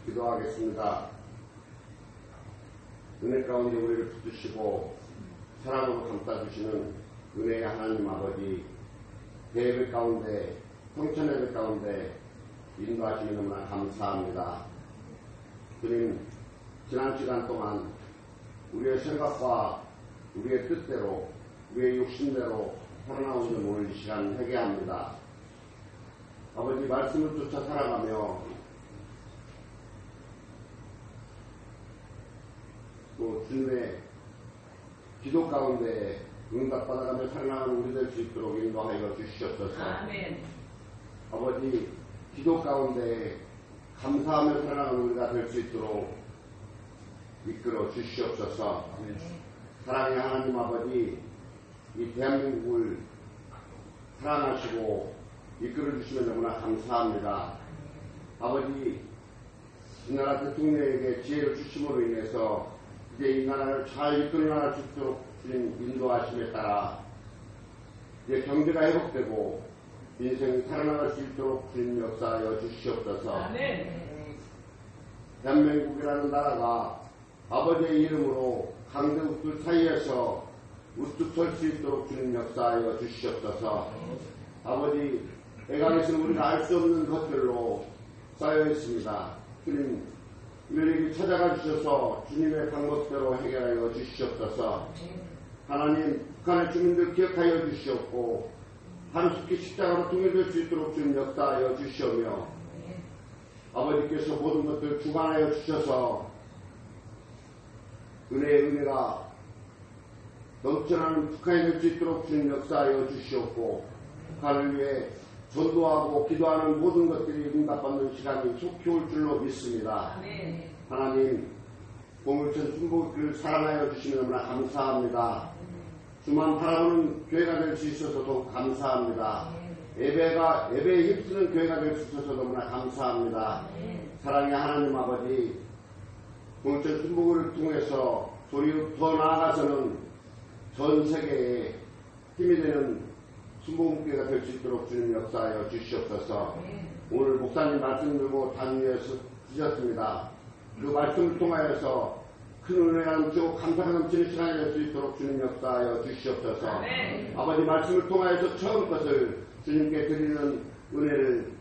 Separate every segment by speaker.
Speaker 1: 기도하겠습니다. 은혜 가운데 우리를 붙드시고 사랑으로 감싸주시는 은혜의 하나님 아버지, 대예배 가운데, 성천예배 가운데 인도하시면 너무나 감사합니다. 주님, 지난 시간 동안 우리의 생각과 우리의 뜻대로, 우리의 욕심대로 살아나오는 오늘 이 시간 회개합니다. 아버지, 말씀을 쫓아 살아가며 또 주님의 기도 가운데 응답받아가며 살아나가는 우리 될 수 있도록 인도하여 주시옵소서.
Speaker 2: 아멘.
Speaker 1: 아버지, 기도 가운데 감사하며 살아나가는 우리가 될 수 있도록 이끌어 주시옵소서.
Speaker 2: 아멘.
Speaker 1: 사랑의 하나님 아버지, 이 대한민국을 사랑하시고 이끌어 주시면 너무나 감사합니다. 아버지, 이 나라 대통령에게 지혜를 주심으로 인해서 이제 이 나라를 잘 이끌어 나갈 수 있도록 주님 인도하심에 따라 이제 경제가 회복되고 인생이 살아나갈 수 있도록 주님 역사하여 주시옵소서.
Speaker 2: 아멘.
Speaker 1: 대한민국이라는 나라가 아버지의 이름으로 강대국들 사이에서 우뚝 설 수 있도록 주님 역사하여 주시옵소서. 아버지, 애간에서 우리가 알 수 없는 것들로 쌓여 있습니다. 주님, 우리에게 찾아가 주셔서 주님의 방법대로 해결하여 주시옵소서. 하나님, 북한의 주민들 기억하여 주시옵고 하루속히 십자가로 통일될 수 있도록 주님 역사하여 주시오며 아버지께서 모든 것들 주관하여 주셔서 은혜가 넘쳐나는 북한이 될 수 있도록 주님 역사하여 주시옵고 북한을 위해 전도하고 기도하는 모든 것들이 응답받는 시간이 속히 올 줄로 믿습니다.
Speaker 2: 아멘.
Speaker 1: 하나님, 공물천 순복을 사랑하여 주시면 너무나 감사합니다. 주만 바라보는 교회가 될 수 있어서 더욱 감사합니다. 예배에 힘쓰는 교회가 될 수 있어서 너무나 감사합니다. 사랑의 하나님 아버지, 공물천 순복을 통해서 더 나아가서는 전 세계에 힘이 되는 순복음교회가 될 수 있도록 주님 역사하여 주시옵소서. 오늘 목사님 말씀 들고 단위에 주셨습니다. 그 말씀을 통하여서 큰 은혜가 넘치고 감사가 넘치는 시간이 될 수 있도록 주님 역사하여 주시옵소서. 아버지, 말씀을 통하여서 처음 것을 주님께 드리는 은혜를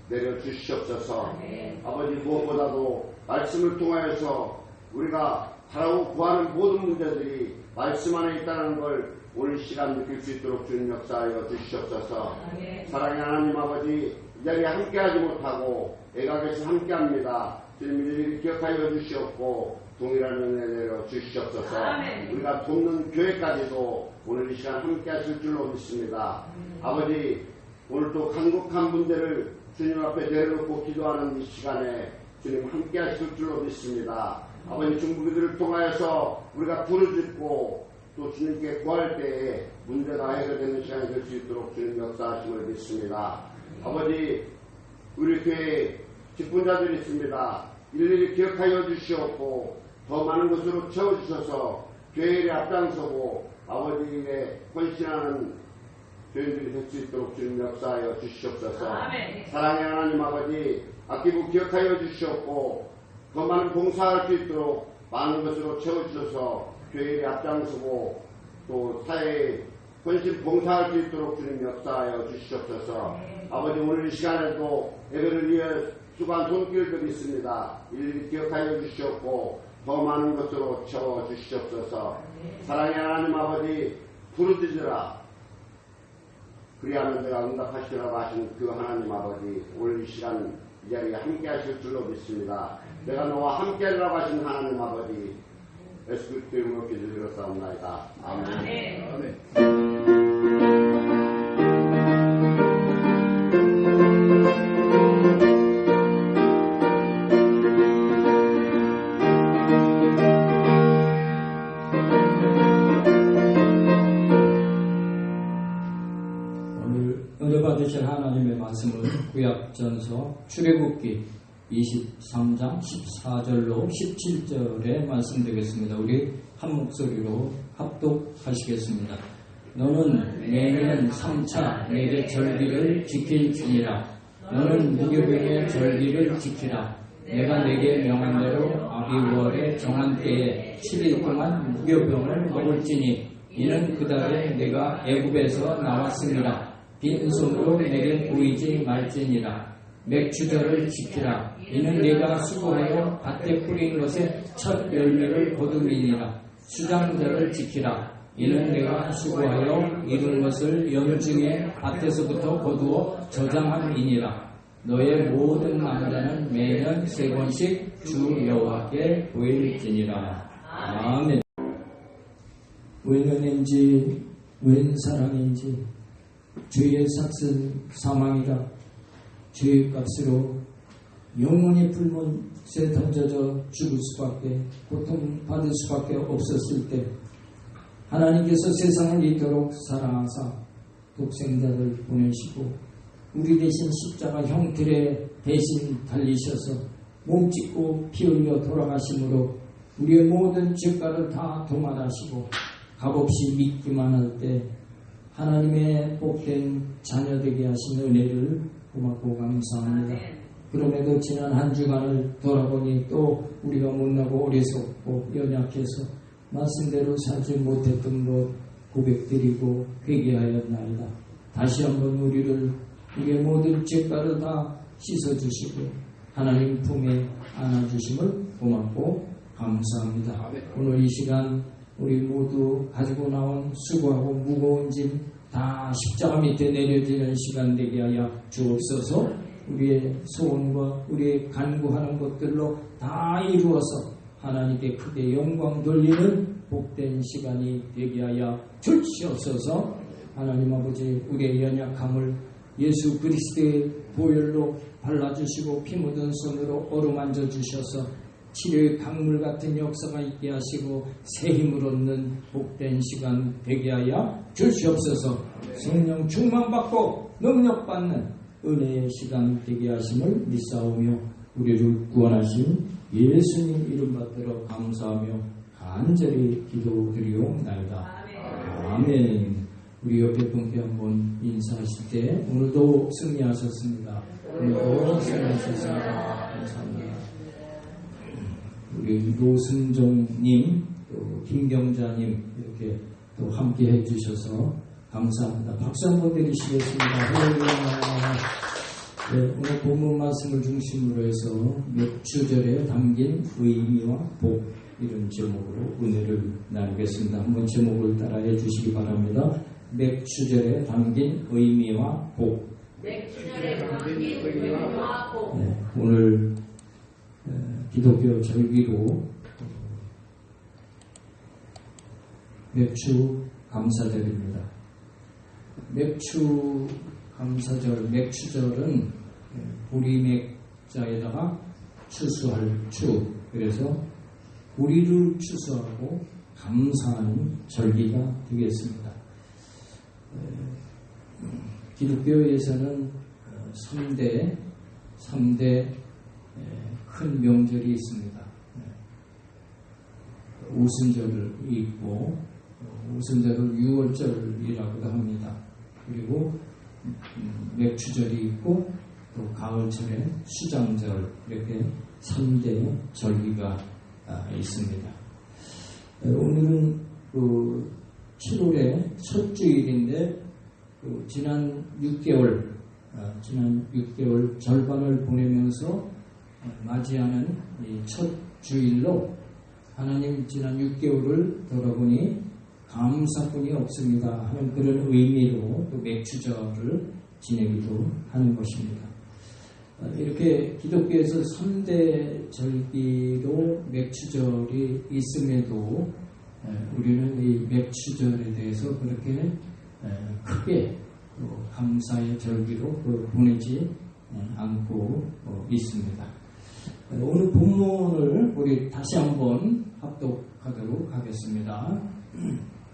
Speaker 1: 내려 주시옵소서. 아버지, 무엇보다도 말씀을 통하여서 우리가 바라고 구하는 모든 문제들이 말씀 안에 있다는 걸 오늘 시간 느낄 수 있도록 주님 역사하여 주시옵소서. 사랑의 하나님 아버지, 이 자리에 함께하지 못하고 애각에서 함께합니다. 주님 일일이 기억하여 주시옵고 동일한 은혜 내려 주시옵소서. 우리가 돕는 교회까지도 오늘 이 시간 함께하실 줄로 믿습니다. 아버지, 오늘도 간곡한 문제를 주님 앞에 내려놓고 기도하는 이 시간에 주님 함께하실 줄로 믿습니다. 아버지, 중부기들을 통하여서 우리가 부르짖고 또 주님께 구할 때에 문제가 해결되는 시간이 될 수 있도록 주님 역사하심을 믿습니다. 아버지, 우리 교회에 직분자들이 있습니다. 일일이 기억하여 주시옵고 더 많은 것으로 채워주셔서 교회에 앞장서고 아버지에게 헌신하는 교인들이 될 수 있도록 주님 역사하여 주시옵소서. 사랑의 하나님 아버지, 아끼고 기억하여 주시옵고 더 많은 봉사할 수 있도록 많은 것으로 채워주셔서 교회에 앞장서고 또 사회에 헌신 봉사할 수 있도록 주님 역사하여 주시옵소서. 아버지, 오늘 이 시간에도 예배를 위해 수고한 손길들이 있습니다. 일일이 기억하여 주시옵고 더 많은 것으로 채워주시옵소서. 사랑의 하나님 아버지, 부르짖으라 그리하면 내가 응답하시라고 하신 그 하나님 아버지, 오늘 이 시간 이 자리에 함께 하실 줄로 믿습니다. 내가 너와 함께 하리라고 하신 하나님 아버지, 예수 그리스도의 이름으로 기도드렸사옵나이다. 아멘. 아멘.
Speaker 3: 은혜 받으실 하나님의 말씀은 구약전서 출애굽기 23장 14절로 17절의 말씀 되겠습니다. 우리 한 목소리로 합독하시겠습니다. 너는 매년 3차 내게 절기를 지킬지니라. 너는 무교병의 절기를 지키라. 내가 내게 명한 대로 아비월의 정한 때에 7일 동안 무교병을 먹을지니 이는 그 달에 내가 애굽에서 나왔습니다. 빈손으로 내게 보이지 말지니라. 맥주절을 지키라. 이는 내가 수고하여 밭에 뿌린 것에 첫 열매를 거둠이니라. 수장절을 지키라. 이는 내가 수고하여 이룬 것을 연중에 밭에서부터 거두어 저장함이니라. 너의 모든 남자는 매년 3번씩 주 여호와께 보일지니라. 아멘. 웬 은혜인지 웬 사랑인지 주의 삭은 사망이라. 주의 값으로 영원히 불못에 던져져 죽을 수밖에, 고통받을 수밖에 없었을 때 하나님께서 세상을 이토록 사랑하사 독생자를 보내시고 우리 대신 십자가 형틀에 대신 달리셔서 몸짓고 피 흘려 돌아가심으로 우리의 모든 죄가를 다 도말하시고 값없이 믿기만 할 때 하나님의 복된 자녀 되게 하신 은혜를 고맙고 감사합니다. 그럼에도 지난 한 주간을 돌아보니 또 우리가 못나고 어리석고 연약해서 말씀대로 살지 못했던 것 고백드리고 회개하였나이다. 다시 한번 우리의 모든 죄가를 다 씻어주시고 하나님 품에 안아주심을 고맙고 감사합니다. 오늘 이 시간 우리 모두 가지고 나온 수고하고 무거운 짐 다 십자가 밑에 내려지는 시간 되게 하여 주옵소서. 우리의 소원과 우리의 간구하는 것들로 다 이루어서 하나님께 크게 영광 돌리는 복된 시간이 되게 하여 주시옵소서. 하나님 아버지, 우리의 연약함을 예수 그리스도의 보혈로 발라주시고 피 묻은 손으로 어루만져 주셔서 치료의 강물 같은 역사가 있게 하시고 새 힘을 얻는 복된 시간 되게 하여 주시옵소서. 성령 충만받고 능력받는 은혜의 시간 되게 하심을 믿사오며 우리를 구원하신 예수님 이름 받들어 감사하며 간절히 기도드리옵나이다. 아멘. 우리 옆에 분께 한번 인사하실 때 오늘도 승리하셨습니다. 오늘도 승리하셨습니다. 감사합니다. 우리 노승종님, 또 김경자님 이렇게 또 함께 해주셔서 감사합니다. 박수 한번 드리시겠습니다. 네, 오늘 본문 말씀을 중심으로 해서 맥주절에 담긴 의미와 복 이런 제목으로 은혜를 나누겠습니다. 한번 제목을 따라해 주시기 바랍니다. 맥주절에 담긴 의미와 복.
Speaker 2: 맥주절에 담긴 의미와 복.
Speaker 3: 네, 오늘 기독교 절기로 맥주 감사절입니다. 맥주 감사절, 맥주절은 보리맥자에다가 추수할 추, 그래서 보리를 추수하고 감사하는 절기가 되겠습니다. 기독교에서는 3대 큰 명절이 있습니다. 우순절이 있고 우순절을 6월절이라고도 합니다. 그리고 맥추절이 있고 또 가을철에 수장절, 이렇게 3대 절기가 있습니다. 오늘은 7월의 첫 주일인데 지난 6개월 절반을 보내면서 맞이하는 이 첫 주일로 하나님 지난 6개월을 돌아보니 감사뿐이 없습니다 하는 그런 의미로 또 맥주절을 지내기도 하는 것입니다. 이렇게 기독교에서 3대 절기로 맥주절이 있음에도 우리는 이 맥주절에 대해서 그렇게 크게 감사의 절기로 보내지 않고 있습니다. 오늘 본문을 우리 다시 한번 합독하도록 하겠습니다.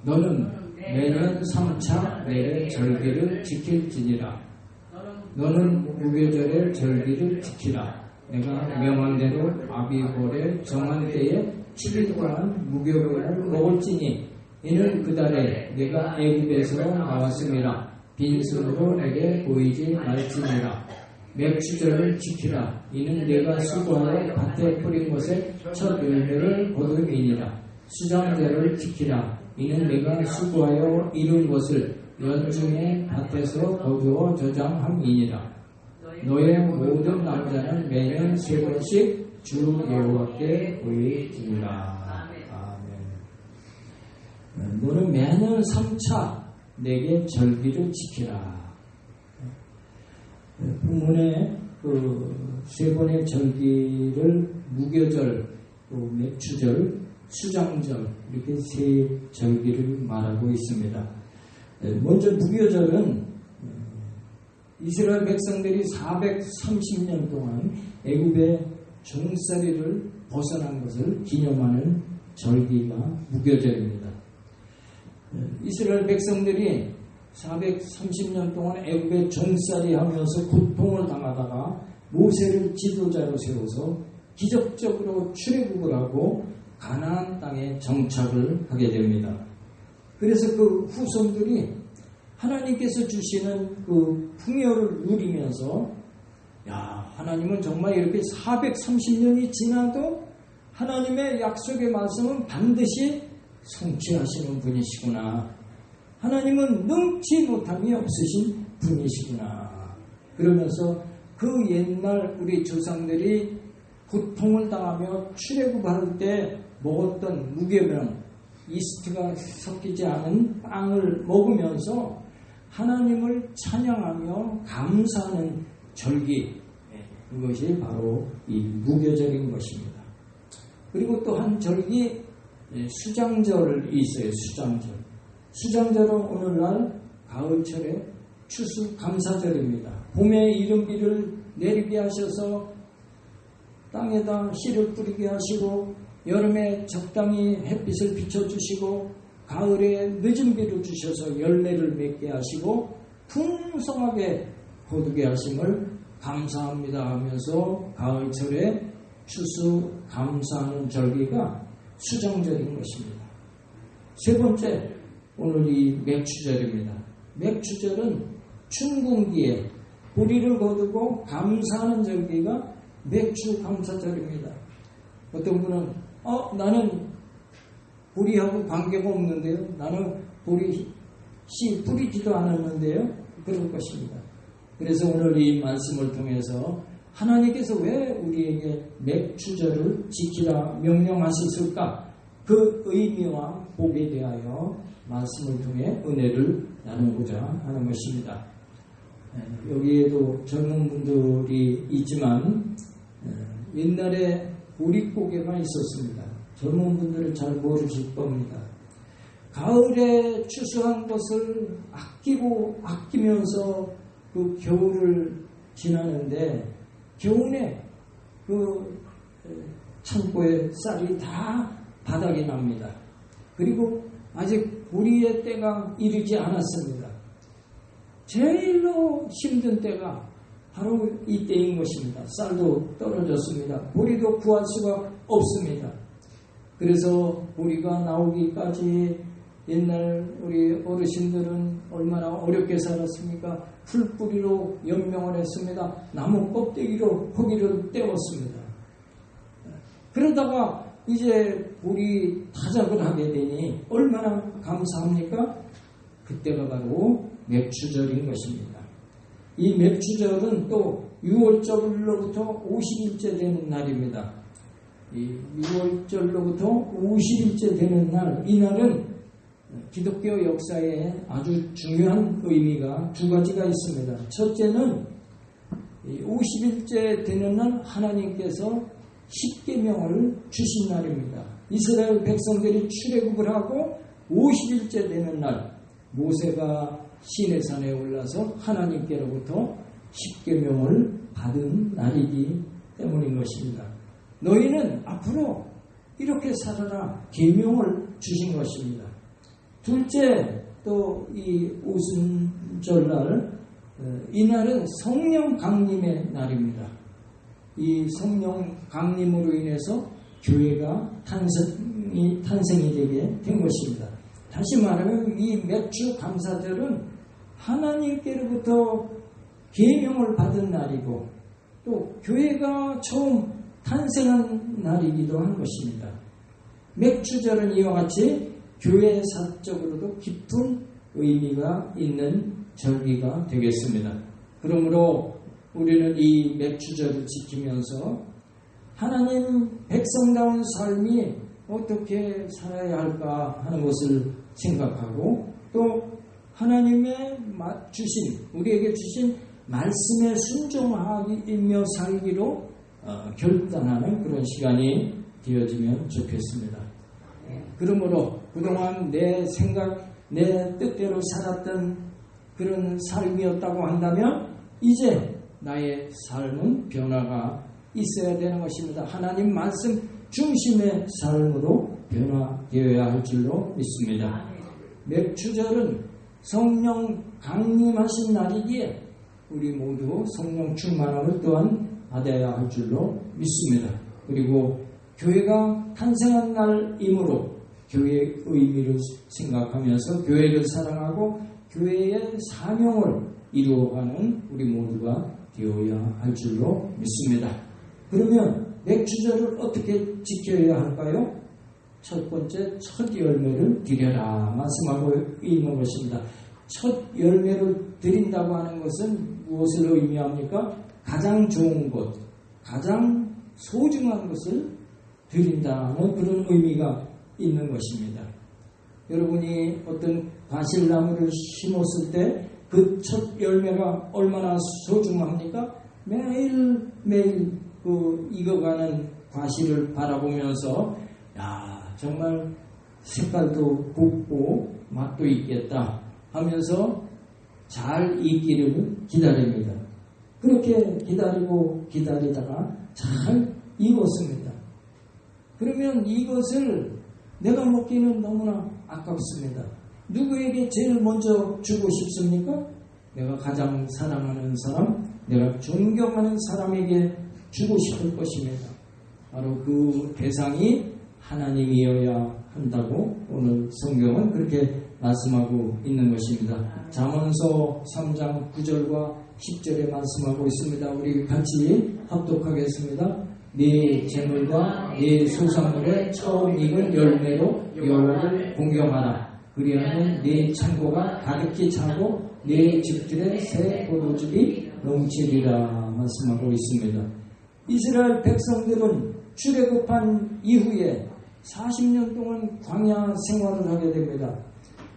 Speaker 3: 너는 매년 3차 내 절기를 지킬지니라. 너는 무교절의 절기를 지키라. 내가 명한 대로 아비월의 정한 때에 7일 동안 무교병을 먹을지니 이는 그 달에 내가 애굽에서 나왔음이라. 빈손으로 내게 보이지 말지니라. 맥주절을 지키라. 이는 내가 수고하여 밭에 뿌린 것에 첫 열매를 거둠이니라. 수장절을 지키라. 이는 내가 수고하여 이룬 것을 연중에 밭에서 거두어 저장함이니라. 너의 모든 남자는 매년 3번씩 주 여호와께 의지니라. 아멘. 너는 매년 3차 내게 절기를 지키라. 본문에 그 3번의 절기를 무교절, 또 맥추절, 수장절 이렇게 3 절기를 말하고 있습니다. 먼저 무교절은 이스라엘 백성들이 430년 동안 애굽의 종살이를 벗어난 것을 기념하는 절기가 무교절입니다. 이스라엘 백성들이 430년 동안 애굽의 종살이 하면서 고통을 당하다가 모세를 지도자로 세워서 기적적으로 출애굽을 하고 가나안 땅에 정착을 하게 됩니다. 그래서 그 후손들이 하나님께서 주시는 그 풍요를 누리면서 야, 하나님은 정말 이렇게 430년이 지나도 하나님의 약속의 말씀은 반드시 성취하시는 분이시구나. 하나님은 능치 못함이 없으신 분이시구나. 그러면서 그 옛날 우리 조상들이 고통을 당하며 출애굽할 때 먹었던 무교병, 이스트가 섞이지 않은 빵을 먹으면서 하나님을 찬양하며 감사하는 절기, 그것이 바로 이 무교절인 것입니다. 그리고 또 한 절기 수장절이 있어요. 수장절은 오늘날 가을철에 추수감사절입니다. 봄에 이른 비를 내리게 하셔서 땅에다 씨를 뿌리게 하시고 여름에 적당히 햇빛을 비춰주시고 가을에 늦은 비를 주셔서 열매를 맺게 하시고 풍성하게 거두게 하심을 감사합니다 하면서 가을철에 추수 감사하는 절기가 수장절인 것입니다. 3번째, 오늘 이 맥추절입니다. 맥추절은 춘궁기에 보리를 거두고 감사하는 절기가 맥추 감사절입니다. 어떤 분은 나는 보리하고 관계가 없는데요. 나는 씨 뿌리지도 않았는데요. 그럴 것입니다. 그래서 오늘 이 말씀을 통해서 하나님께서 왜 우리에게 맥추절을 지키라 명령하셨을까? 그 의미와 복에 대하여 말씀을 통해 은혜를 나누고자 하는 것입니다. 여기에도 젊은 분들이 있지만 옛날에 보릿고개가 있었습니다. 젊은 분들은 잘 모르실 겁니다. 가을에 추수한 것을 아끼면서 그 겨울을 지나는데 겨울에 그 창고에 쌀이 다 바닥이 납니다. 그리고 아직 보리의 때가 이르지 않았습니다. 제일로 힘든 때가 바로 이 때인 것입니다. 쌀도 떨어졌습니다. 보리도 구할 수가 없습니다. 그래서 보리가 나오기까지 옛날 우리 어르신들은 얼마나 어렵게 살았습니까? 풀뿌리로 연명을 했습니다. 나무 껍데기로 포기를 떼었습니다. 그러다가 이제 보리 타작을 하게 되니 얼마나 감사합니까? 그때가 바로 맥추절인 것입니다. 이 맥추절은 또 6월절로부터 50일째 되는 날입니다. 이 6월절로부터 50일째 되는 날, 이 날은 기독교 역사에 아주 중요한 의미가 2가지가 있습니다. 첫째는 50일째 되는 날 하나님께서 십계명을 주신 날입니다. 이스라엘 백성들이 출애굽을 하고 50일째 되는 날 모세가 시내산에 올라서 하나님께로부터 십계명을 받은 날이기 때문인 것입니다. 너희는 앞으로 이렇게 살아라 계명을 주신 것입니다. 둘째, 또 이 오순절날, 이날은 성령 강림의 날입니다. 이 성령 강림으로 인해서 교회가 탄생이 되게 된 것입니다. 다시 말하면 이 맥추 감사절은 하나님께로부터 계명을 받은 날이고 또 교회가 처음 탄생한 날이기도 한 것입니다. 맥주절은 이와 같이 교회사적으로도 깊은 의미가 있는 절기가 되겠습니다. 그러므로 우리는 이 맥주절을 지키면서 하나님 백성다운 삶이 어떻게 살아야 할까 하는 것을 생각하고 또 하나님의 우리에게 주신 말씀에 순종하며 살기로 결단하는 그런 시간이 되어지면 좋겠습니다. 그러므로 그동안 내 생각, 내 뜻대로 살았던 그런 삶이었다고 한다면 이제 나의 삶은 변화가 있어야 되는 것입니다. 하나님 말씀 중심의 삶으로 변화되어야 할 줄로 믿습니다. 맥주절은 성령 강림하신 날이기에 우리 모두 성령 충만함을 또한 받아야 할 줄로 믿습니다. 그리고 교회가 탄생한 날이므로 교회의 의미를 생각하면서 교회를 사랑하고 교회의 사명을 이루어가는 우리 모두가 되어야 할 줄로 믿습니다. 그러면 맥주절을 어떻게 지켜야 할까요? 첫 번째, 첫 열매를 드려라 말씀하고 있는 것입니다. 첫 열매를 드린다고 하는 것은 무엇을 의미합니까? 가장 좋은 것, 가장 소중한 것을 드린다는 그런 의미가 있는 것입니다. 여러분이 어떤 과실나무를 심었을 때 그 첫 열매가 얼마나 소중합니까? 매일매일 그 익어가는 과실을 바라보면서 정말 색깔도 곱고 맛도 있겠다 하면서 잘 익기를 기다립니다. 그렇게 기다리다가 잘 익었습니다. 그러면 이것을 내가 먹기는 너무나 아깝습니다. 누구에게 제일 먼저 주고 싶습니까? 내가 가장 사랑하는 사람, 내가 존경하는 사람에게 주고 싶을 것입니다. 바로 그 대상이 하나님이어야 한다고 오늘 성경은 그렇게 말씀하고 있는 것입니다. 잠언서 3장 9절과 10절에 말씀하고 있습니다. 우리 같이 합독하겠습니다. 네 재물과 네 소산물의 처음 익은 열매로 여호와를 공경하라. 그리하면 네 창고가 가득히 차고 네 집들의 새 포도즙이 넘치리라 말씀하고 있습니다. 이스라엘 백성들은 출애굽한 이후에 40년 동안 광야 생활을 하게 됩니다.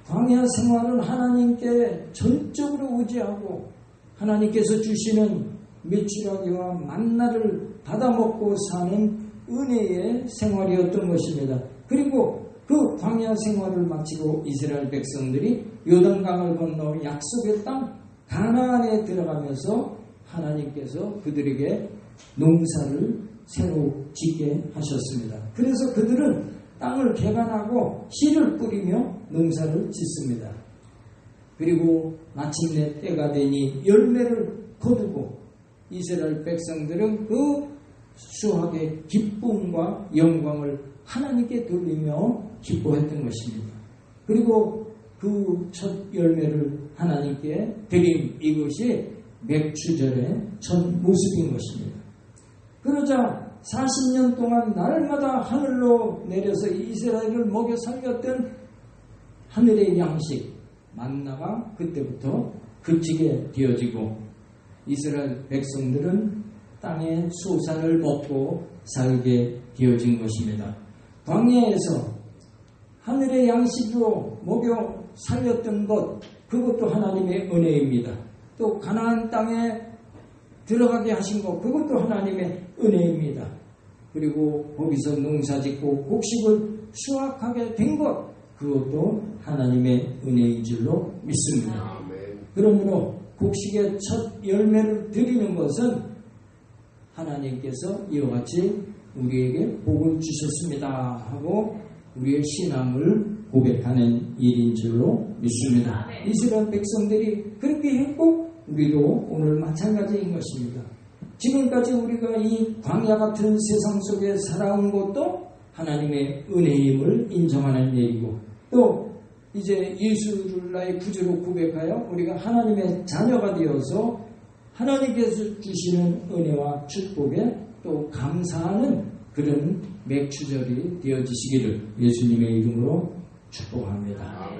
Speaker 3: 광야 생활은 하나님께 전적으로 의지하고 하나님께서 주시는 메추라기와 만나를 받아먹고 사는 은혜의 생활이었던 것입니다. 그리고 그 광야 생활을 마치고 이스라엘 백성들이 요단강을 건너 약속의 땅 가나안에 들어가면서 하나님께서 그들에게 농사를 새로 짓게 하셨습니다. 그래서 그들은 땅을 개간하고 씨를 뿌리며 농사를 짓습니다. 그리고 마침내 때가 되니 열매를 거두고 이스라엘 백성들은 그 수확의 기쁨과 영광을 하나님께 돌리며 기뻐했던 것입니다. 그리고 그 첫 열매를 하나님께 드린 이것이 맥주절의 첫 모습인 것입니다. 그러자 40년 동안 날마다 하늘로 내려서 이스라엘을 먹여 살렸던 하늘의 양식 만나가 그때부터 그치게 되어지고 이스라엘 백성들은 땅의 소산을 먹고 살게 되어진 것입니다. 광야에서 하늘의 양식으로 먹여 살렸던 것, 그것도 하나님의 은혜입니다. 또 가나안 땅에 들어가게 하신 것, 그것도 하나님의 은혜입니다. 그리고 거기서 농사짓고 곡식을 수확하게 된 것, 그것도 하나님의 은혜인 줄로 믿습니다. 그러므로 곡식의 첫 열매를 드리는 것은 하나님께서 이와 같이 우리에게 복을 주셨습니다 하고 우리의 신앙을 고백하는 일인 줄로 믿습니다. 이스라엘 백성들이 그렇게 했고 우리도 오늘 마찬가지인 것입니다. 지금까지 우리가 이 광야 같은 세상 속에 살아온 것도 하나님의 은혜임을 인정하는 일이고 또 이제 예수를 나의 구주로 고백하여 우리가 하나님의 자녀가 되어서 하나님께서 주시는 은혜와 축복에 또 감사하는 그런 맥주절이 되어지시기를 예수님의 이름으로 축복합니다.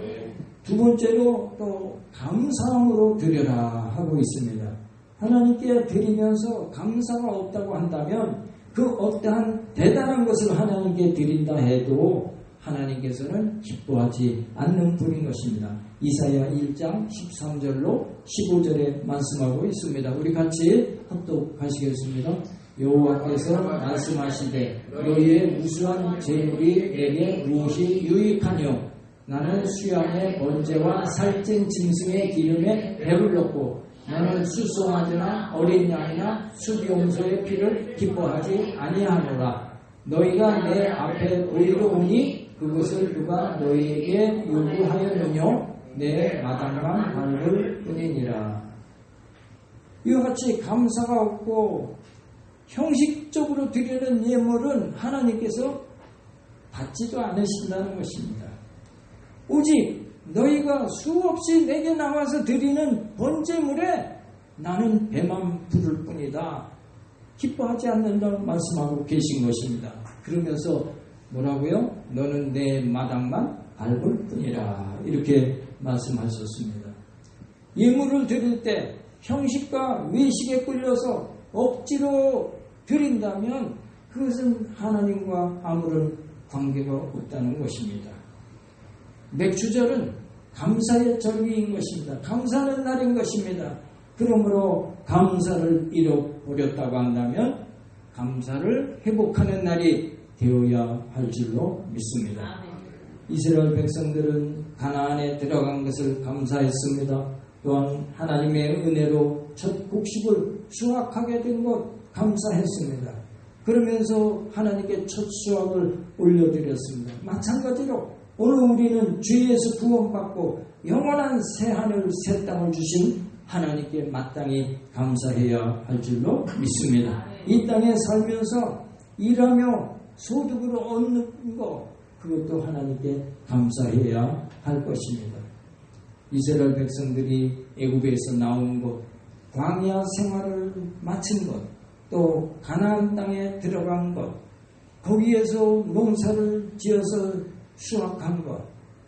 Speaker 3: 두 번째로 또 감사함으로 드려라 하고 있습니다. 하나님께 드리면서 감사가 없다고 한다면 그 어떠한 대단한 것을 하나님께 드린다 해도 하나님께서는 기뻐하지 않는 분인 것입니다. 이사야 1장 13절로 15절에 말씀하고 있습니다. 우리 같이 합독하시겠습니다. 여호와께서 말씀하시되 너희의 무수한 재물이 내게 무엇이 유익하뇨? 나는 수양의 번제와 살찐 짐승의 기름에 배불렀고 나는 수송아지나 어린 양이나 수비용소의 피를 기뻐하지 아니하노라. 너희가 내 앞에 보이러 오니 그것을 누가 너희에게 요구하였느뇨? 내 마당만 밟을 뿐이니라. 이와 같이 감사가 없고 형식적으로 드리는 예물은 하나님께서 받지도 않으신다는 것입니다. 오직 너희가 수없이 내게 나와서 드리는 번제물에 나는 배만 부를 뿐이다. 기뻐하지 않는다고 말씀하고 계신 것입니다. 그러면서 뭐라고요? 너는 내 마당만 밟을 뿐이라 이렇게 말씀하셨습니다. 예물을 드릴 때 형식과 외식에 끌려서 억지로 드린다면 그것은 하나님과 아무런 관계가 없다는 것입니다. 맥주절은 감사의 절기인 것입니다. 감사하는 날인 것입니다. 그러므로 감사를 잃어버렸다고 한다면 감사를 회복하는 날이 되어야 할 줄로 믿습니다. 이스라엘 백성들은 가나안에 들어간 것을 감사했습니다. 또한 하나님의 은혜로 첫 곡식을 수확하게 된 것 감사했습니다. 그러면서 하나님께 첫 수확을 올려드렸습니다. 마찬가지로 오늘 우리는 주에서 구원받고 영원한 새하늘 새 땅을 주신 하나님께 마땅히 감사해야 할 줄로 믿습니다. 이 땅에 살면서 일하며 소득으로 얻는 것 그것도 하나님께 감사해야 할 것입니다. 이스라엘 백성들이 애굽에서 나온 것, 광야 생활을 마친 것, 또 가나안 땅에 들어간 것, 거기에서 농사를 지어서 수확한 것,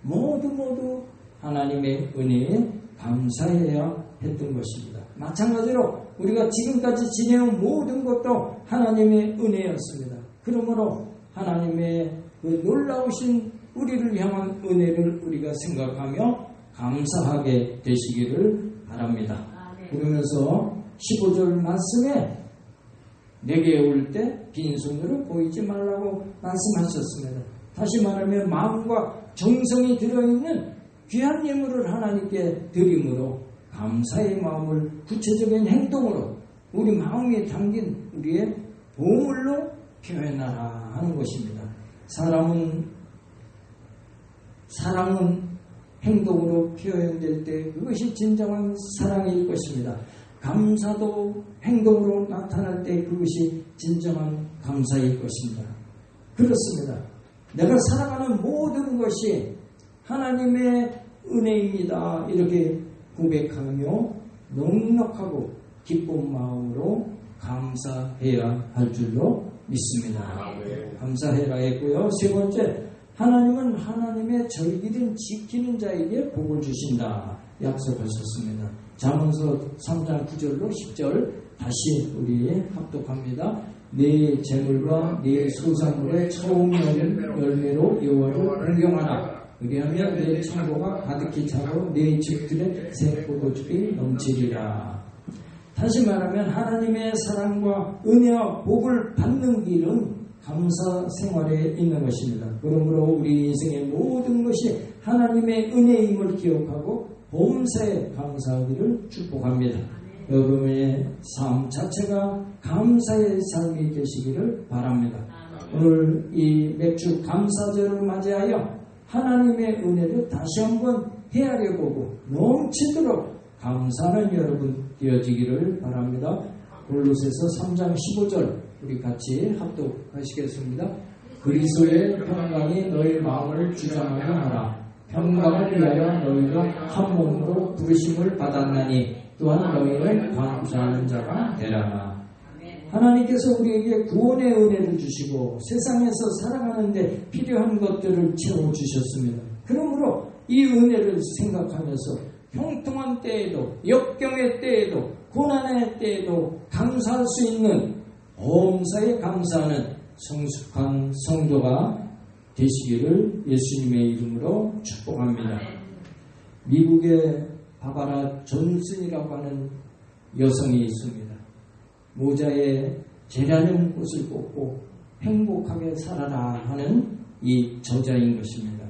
Speaker 3: 모두 하나님의 은혜에 감사해야 했던 것입니다. 마찬가지로 우리가 지금까지 지내온 모든 것도 하나님의 은혜였습니다. 그러므로 하나님의 그 놀라우신 우리를 향한 은혜를 우리가 생각하며 감사하게 되시기를 바랍니다. 그러면서 15절 말씀에 내게 올 때 빈손으로 보이지 말라고 말씀하셨습니다. 다시 말하면 마음과 정성이 들어있는 귀한 예물을 하나님께 드림으로 감사의 마음을 구체적인 행동으로 우리 마음에 담긴 우리의 보물로 표현하라 하는 것입니다. 사랑은 행동으로 표현될 때 그것이 진정한 사랑일 것입니다. 감사도 행동으로 나타날 때 그것이 진정한 감사일 것입니다. 그렇습니다. 내가 살아가는 모든 것이 하나님의 은혜입니다. 이렇게 고백하며 넉넉하고 기쁜 마음으로 감사해야 할 줄로 믿습니다. 감사해라 했고요. 세 번째, 하나님은 하나님의 절기를 지키는 자에게 복을 주신다 약속하셨습니다. 잠언서 3장 9절로 10절 다시 우리 합독합니다. 네 재물과 네 소산물의 처음 열매로 여호와를 공경하라. 그리하면 내 창고가 가득히 차고 내 집들의 새 포도즙이 넘치리라. 다시 말하면 하나님의 사랑과 은혜와 복을 받는 길은 감사 생활에 있는 것입니다. 그러므로 우리 인생의 모든 것이 하나님의 은혜임을 기억하고 범사에 감사하기를 축복합니다. 여러분의 삶 자체가 감사의 삶이 되시기를 바랍니다. 오늘 이 맥주 감사절을 맞이하여 하나님의 은혜를 다시 한번 헤아려 보고 넘치도록 감사하는 여러분 되어지기를 바랍니다. 골로새서 3장 15절 우리 같이 합독하시겠습니다. 그리스도의 평강이 너희 마음을 주장하게 하라. 평강을 위하여 너희가 한 몸으로 부르심을 받았나니 또한 너희는 감사하는 자가 되라. 하나님께서 우리에게 구원의 은혜를 주시고 세상에서 살아가는데 필요한 것들을 채워주셨습니다. 그러므로 이 은혜를 생각하면서 형통한 때에도 역경의 때에도 고난의 때에도 감사할 수 있는 범사에 감사하는 성숙한 성도가 되시기를 예수님의 이름으로 축복합니다. 미국의 바바라 존슨이라고 하는 여성이 있습니다. 모자에 재라는 꽃을 꽂고 행복하게 살아라 하는 이 저자인 것입니다.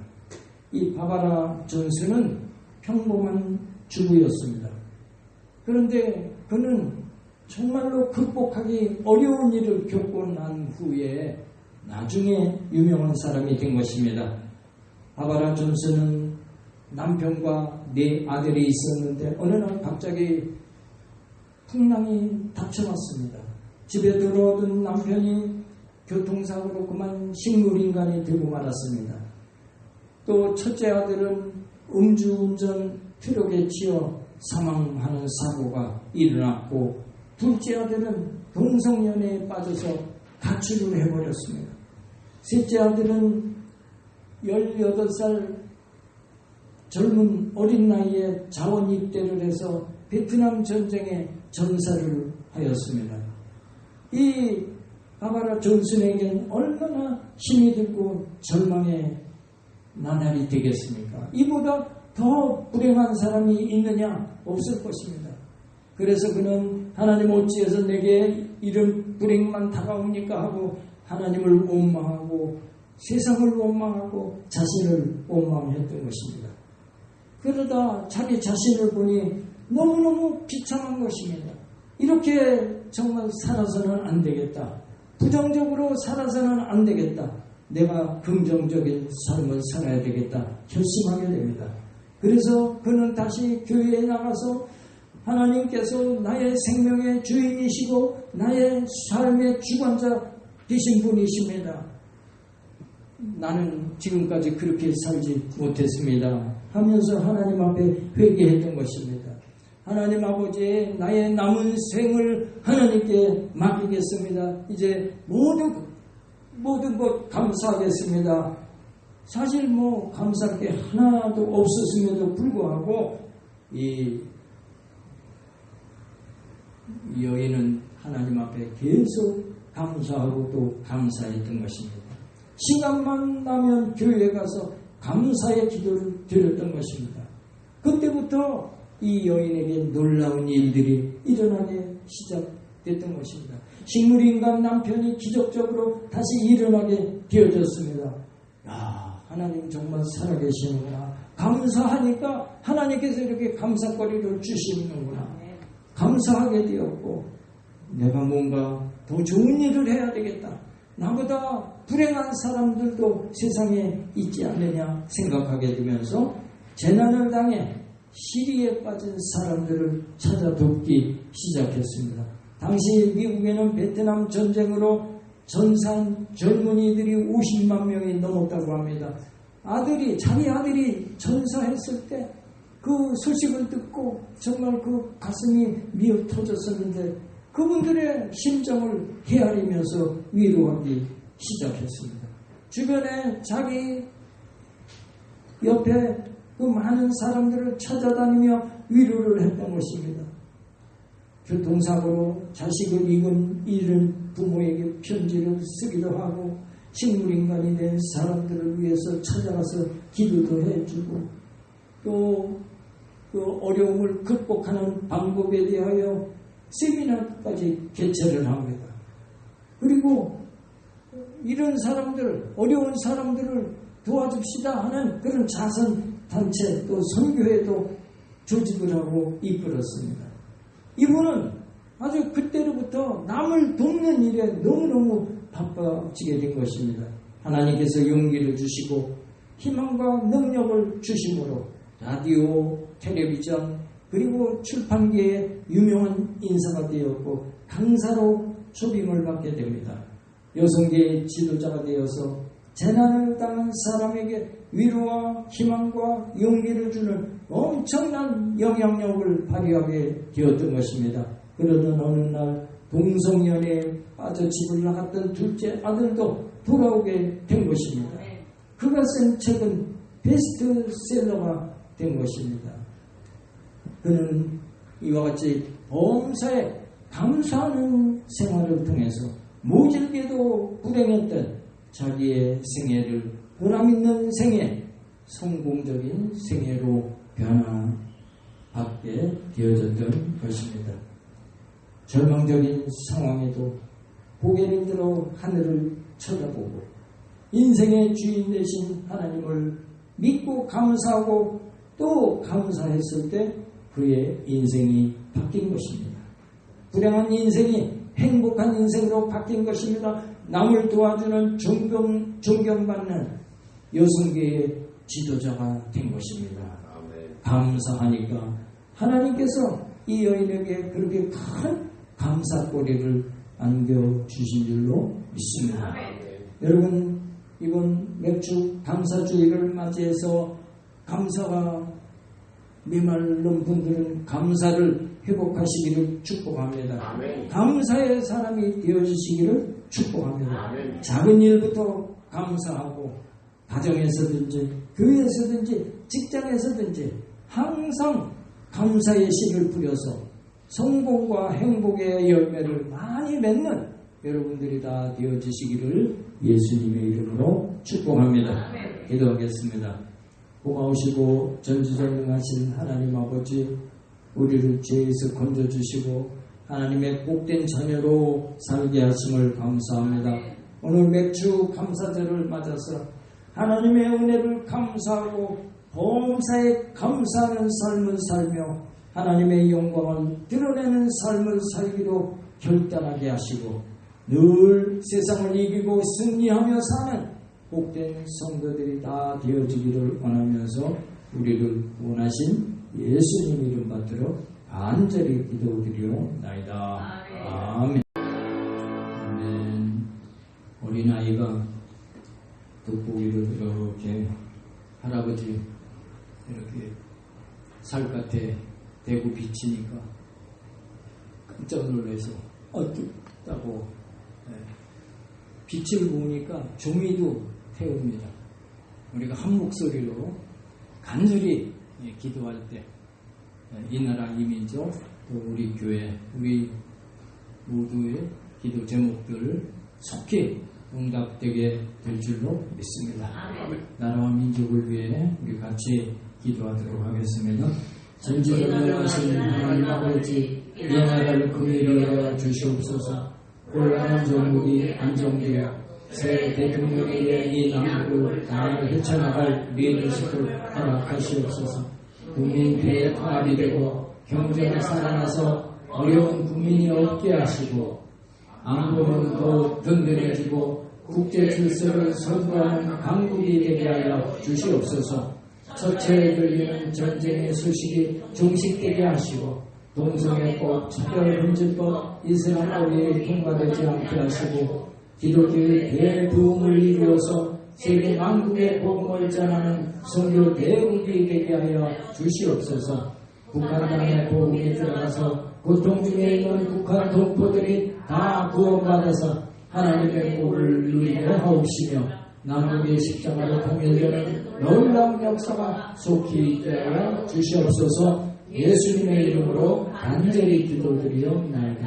Speaker 3: 이 바바라 존슨은 평범한 주부였습니다. 그런데 그는 정말로 극복하기 어려운 일을 겪고 난 후에 나중에 유명한 사람이 된 것입니다. 바바라 존슨은 남편과 4아들이 있었는데 어느 날 갑자기 풍랑이 닥쳐왔습니다. 집에 들어오던 남편이 교통사고로 그만 식물인간이 되고 말았습니다. 또 첫째 아들은 음주운전 트럭에 치여 사망하는 사고가 일어났고 둘째 아들은 동성연애에 빠져서 가출을 해버렸습니다. 셋째 아들은 18살 젊은 어린 나이에 자원 입대를 해서 베트남 전쟁에 전사를 하였습니다. 이 바바라 존슨에겐 얼마나 힘이 들고 절망의 나날이 되겠습니까? 이보다 더 불행한 사람이 있느냐? 없을 것입니다. 그래서 그는 하나님 어찌해서 내게 이런 불행만 다가옵니까 하고 하나님을 원망하고 세상을 원망하고 자신을 원망했던 것입니다. 그러다 자기 자신을 보니 너무너무 비참한 것입니다. 이렇게 정말 살아서는 안 되겠다. 부정적으로 살아서는 안 되겠다. 내가 긍정적인 삶을 살아야 되겠다. 결심하게 됩니다. 그래서 그는 다시 교회에 나가서 하나님께서 나의 생명의 주인이시고 나의 삶의 주관자 되신 분이십니다. 나는 지금까지 그렇게 살지 못했습니다 하면서 하나님 앞에 회개했던 것입니다. 하나님 아버지, 나의 남은 생을 하나님께 맡기겠습니다. 이제 모든 것 감사하겠습니다. 사실 감사할 게 하나도 없었음에도 불구하고 이 여인은 하나님 앞에 계속 감사하고 또 감사했던 것입니다. 시간만 나면 교회에 가서 감사의 기도를 드렸던 것입니다. 그때부터 이 여인에게 놀라운 일들이 일어나게 시작됐던 것입니다. 식물인간 남편이 기적적으로 다시 일어나게 되어졌습니다. 하나님 정말 살아계시는구나. 감사하니까 하나님께서 이렇게 감사거리를 주시는구나. 감사하게 되었고 내가 뭔가 더 좋은 일을 해야 되겠다. 나보다 불행한 사람들도 세상에 있지 않느냐 생각하게 되면서 재난을 당해 시리에 빠진 사람들을 찾아돕기 시작했습니다. 당시 미국에는 베트남 전쟁으로 전사한 젊은이들이 50만 명이 넘었다고 합니다. 자기 아들이 전사했을 때 그 소식을 듣고 정말 그 가슴이 미어 터졌었는데 그분들의 심정을 헤아리면서 위로하기 시작했습니다. 주변에 자기 옆에 그 많은 사람들을 찾아다니며 위로를 했던 것입니다. 교통사고로 자식을 잃은 부모에게 편지를 쓰기도 하고 식물인간이 된 사람들을 위해서 찾아가서 기도도 해주고 또 그 어려움을 극복하는 방법에 대하여 세미나까지 개최를 합니다. 그리고 이런 사람들, 어려운 사람들을 도와줍시다 하는 그런 자선단체 또 선교회도 조직을 하고 이끌었습니다. 이분은 아주 그때로부터 남을 돕는 일에 너무너무 바빠지게 된 것입니다. 하나님께서 용기를 주시고 희망과 능력을 주심으로 라디오, 텔레비전 그리고 출판계의 유명한 인사가 되었고 강사로 초빙을 받게 됩니다. 여성계의 지도자가 되어서 재난을 당한 사람에게 위로와 희망과 용기를 주는 엄청난 영향력을 발휘하게 되었던 것입니다. 그러던 어느 날 동성연애에 빠져 집을 나갔던 둘째 아들도 돌아오게 된 것입니다. 그가 쓴 책은 베스트셀러가 된 것입니다. 그는 이와 같이 범사에 감사하는 생활을 통해서 모질게도 불행했던 자기의 생애를 보람있는 생애, 성공적인 생애로 변화받게 되어졌던 것입니다. 절망적인 상황에도 고개를 들어 하늘을 쳐다보고 인생의 주인 되신 하나님을 믿고 감사하고 또 감사했을 때 그의 인생이 바뀐 것입니다. 불행한 인생이 행복한 인생으로 바뀐 것입니다. 남을 도와주는 존경받는 여성계의 지도자가 된 것입니다. 감사하니까 하나님께서 이 여인에게 그렇게 큰 감사거리를 안겨주신 줄로 믿습니다. 여러분, 이번 맥주 감사주의를 맞이해서 감사가 메마른 분들은 감사를 회복하시기를 축복합니다.
Speaker 1: 아멘.
Speaker 3: 감사의 사람이 되어주시기를 축복합니다.
Speaker 1: 아멘.
Speaker 3: 작은 일부터 감사하고 가정에서든지 교회에서든지 직장에서든지 항상 감사의 씨를 뿌려서 성공과 행복의 열매를 많이 맺는 여러분들이 다 되어주시기를 예수님의 이름으로 축복합니다. 기도하겠습니다. 고마우시고 전지전능하신 하나님 아버지, 우리를 죄에서 건져주시고 하나님의 복된 자녀로 살게 하심을 감사합니다. 오늘 맥주 감사절을 맞아서 하나님의 은혜를 감사하고 범사에 감사하는 삶을 살며 하나님의 영광을 드러내는 삶을 살기로 결단하게 하시고 늘 세상을 이기고 승리하며 사는 복된 성도들이 다 되어지기를 원하면서 우리를 원하신 예수님 이름 받들어 간절히 기도드리옵나이다. 아멘. 아멘. 어린아이가 돋보기를 이렇게 할아버지 이렇게 살갗에 대고 비치니까 깜짝 놀라서 어둡다고 빛을 보니까 종이도 태웁니다. 우리가 한 목소리로 간절히 기도할 때 이 나라 이민족 또 우리 교회 우리 모두의 기도 제목들을 속히 응답되게 될 줄로 믿습니다. 나라와 민족을 위해 우리 같이 기도하도록 하겠습니다. 전지전능하신 하나님 아버지, 이 나라를 긍휼히 주시옵소서. 곤란한 정국이 안정되어 새 대통령에게 이 남북을 다 헤쳐나갈 리더십을 허락하시옵소서. 국민 대통합이 되고 경제가 살아나서 어려운 국민이 없게 하시고 안보는 더 든든해지고 국제 질서를 선도하는 강국이 되게 하여 주시옵소서. 처처에 들리는 전쟁의 소식이 종식되게 하시고 동성애법, 차별금지법, 이슬람 법이 통과되지 않게 하시고 기독교의 대부흥을 이루어서 세계 만국의 복음을 전하는 선교 대국이 되게 하여 주시옵소서. 북한 땅에 복음이 들어가서 고통 중에 있는 북한 동포들이 다 구원받아서 하나님의 복을 누리게 하옵시며 남북의 십자가로 통일되는 놀라운 역사가 속히 있게 하여 주시옵소서. 예수님의 이름으로 간절히 기도드리옵나이다.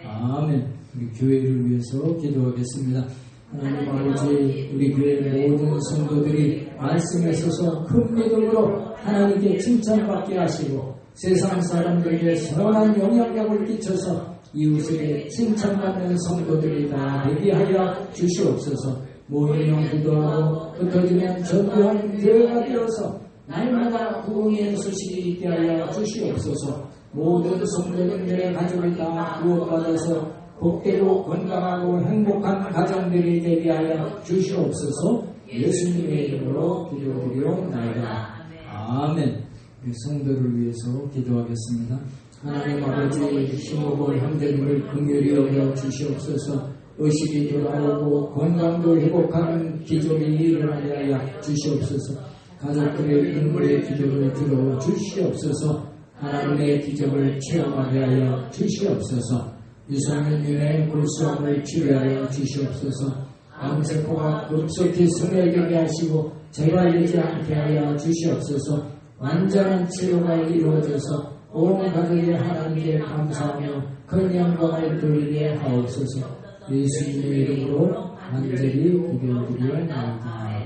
Speaker 3: 아멘. 우리 교회를 위해서 기도하겠습니다. 하나님 아버지, 우리 교회 모든 성도들이 말씀에 서서 큰 믿음으로 하나님께 칭찬받게 하시고 세상 사람들에게 선한 영향력을 끼쳐서 이웃에게 칭찬받는 성도들이 다 되게 하여 주시옵소서. 모이면 기도하고 흩어지면 전도하는 교회가 되어서 날마다 구원의 소식이 있게 하여 주시옵소서. 모든 성도님들의 가족이 다 구원받아서 복되고 건강하고 행복한 가정들이 되게 하여 주시옵소서. 예수님의 이름으로 기도드리옵나이다. 아멘. 우리 성도를 위해서 기도하겠습니다. 하나님 아버지, 심호골 형제님을 긍휼히 여겨 주시옵소서. 의식이 돌아오고 건강도 회복하는 기적이 일어나게 하여 주시옵소서. 가족들의 눈물의 기도를 들어 주시옵소서. 하나님의 기적을 체험하게 하여 주시옵소서. 유성윤님의 골수암을 치료하여 주시옵소서. 암세포가 급속히 스며들게 하시고 재발되지 않게 하여 주시옵소서. 완전한 치료가 이루어져서 온 가족이 하나님께 감사하며 큰 영광을 돌리게 하옵소서. 예수님의 이름으로 간절히 기도드리옵나이다.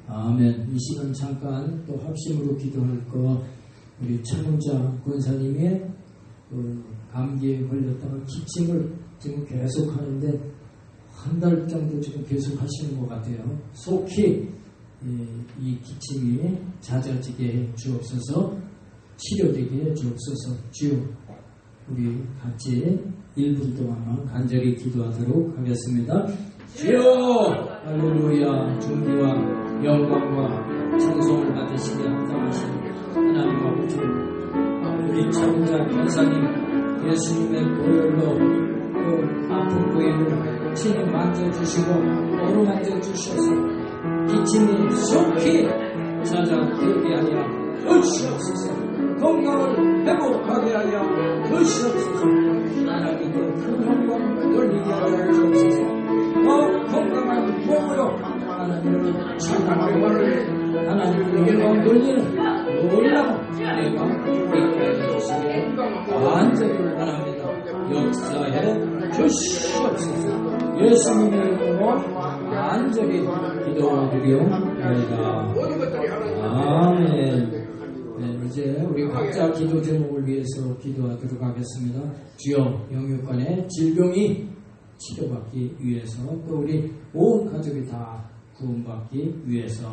Speaker 3: 아멘. 이 시간 잠깐 또 합심으로 기도할 거, 우리 천문자 권사님의 감기에 걸렸다가 기침을 지금 계속 하는데 한 달 정도 지금 계속 하시는 것 같아요. 속히 이 기침이 잦아지게 해 주옵소서. 치료되게 해 주옵소서. 주여, 우리 같이 1분 동안 간절히 기도하도록 하겠습니다. 주여, 할렐루야. 존귀와 영광과 찬송을 받으시게 합당하신 하나님 아버지, 우리 천자 권사님 예수님의 보혈로 그 아픈 부위를 친히 만져주시고 어루만져 주셔서 기침이 속히 잦아들게 하여 주시옵소서. 건강을 회복하게 하여 주시옵소서. 하나님의 큰 영광을 돌리게 하여 주옵소서. 더 건강한 몸으로 하나님을 찬양하고 하나님의 영광 돌리는 놀라운 내가 있게 해주시고 간절히 바랍니다. 역사해 주시옵소서. 예수님의 이름으로 간절히 기도드리옵나이다. 아멘. 네, 이제 우리 각자 기도 제목을 위해서 기도하도록 하겠습니다. 주여, 영육간의 질병이 치료받기 위해서, 또 우리 온 가족이 다 구원받기 위해서,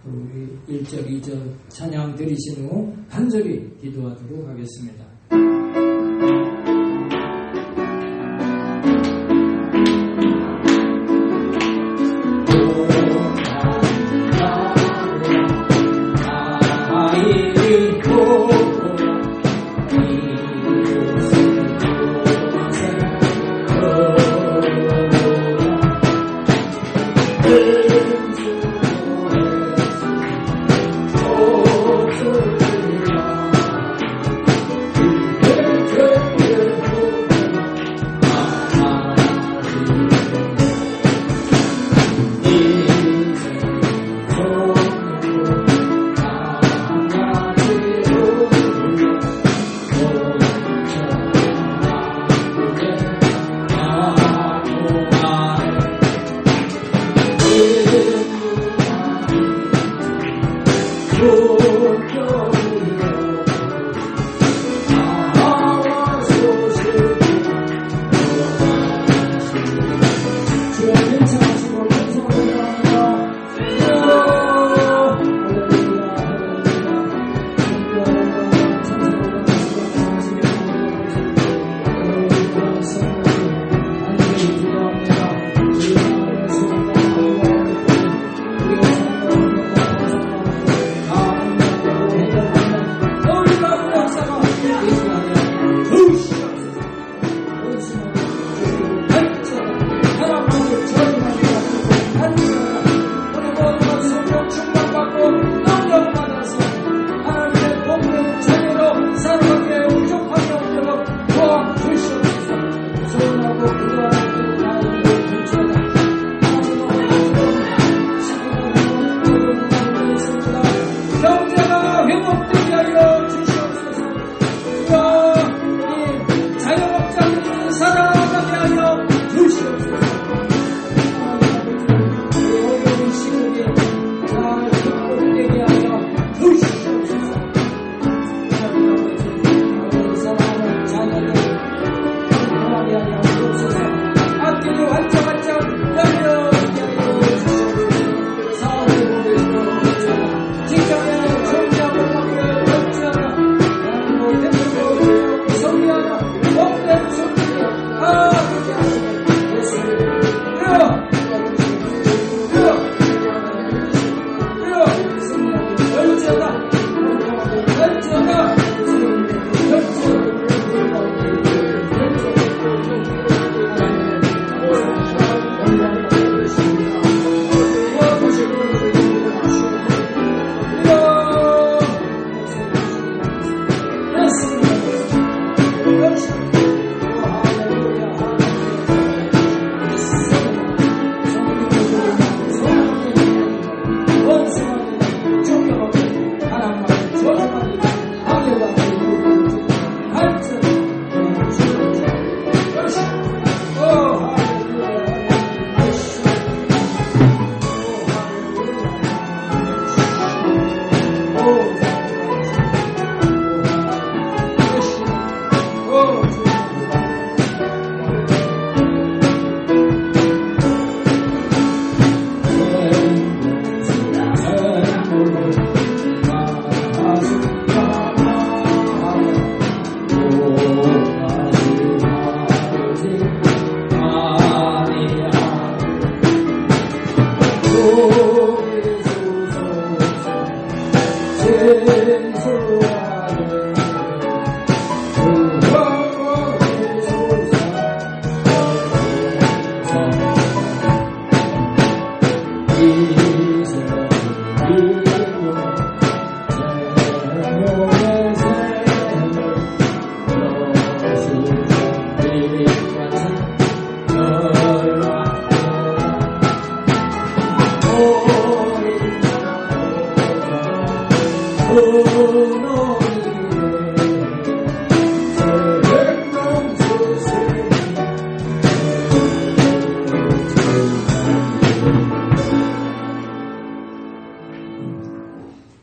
Speaker 3: 또 우리 1절, 2절 찬양 드리신 후 간절히 기도하도록 하겠습니다.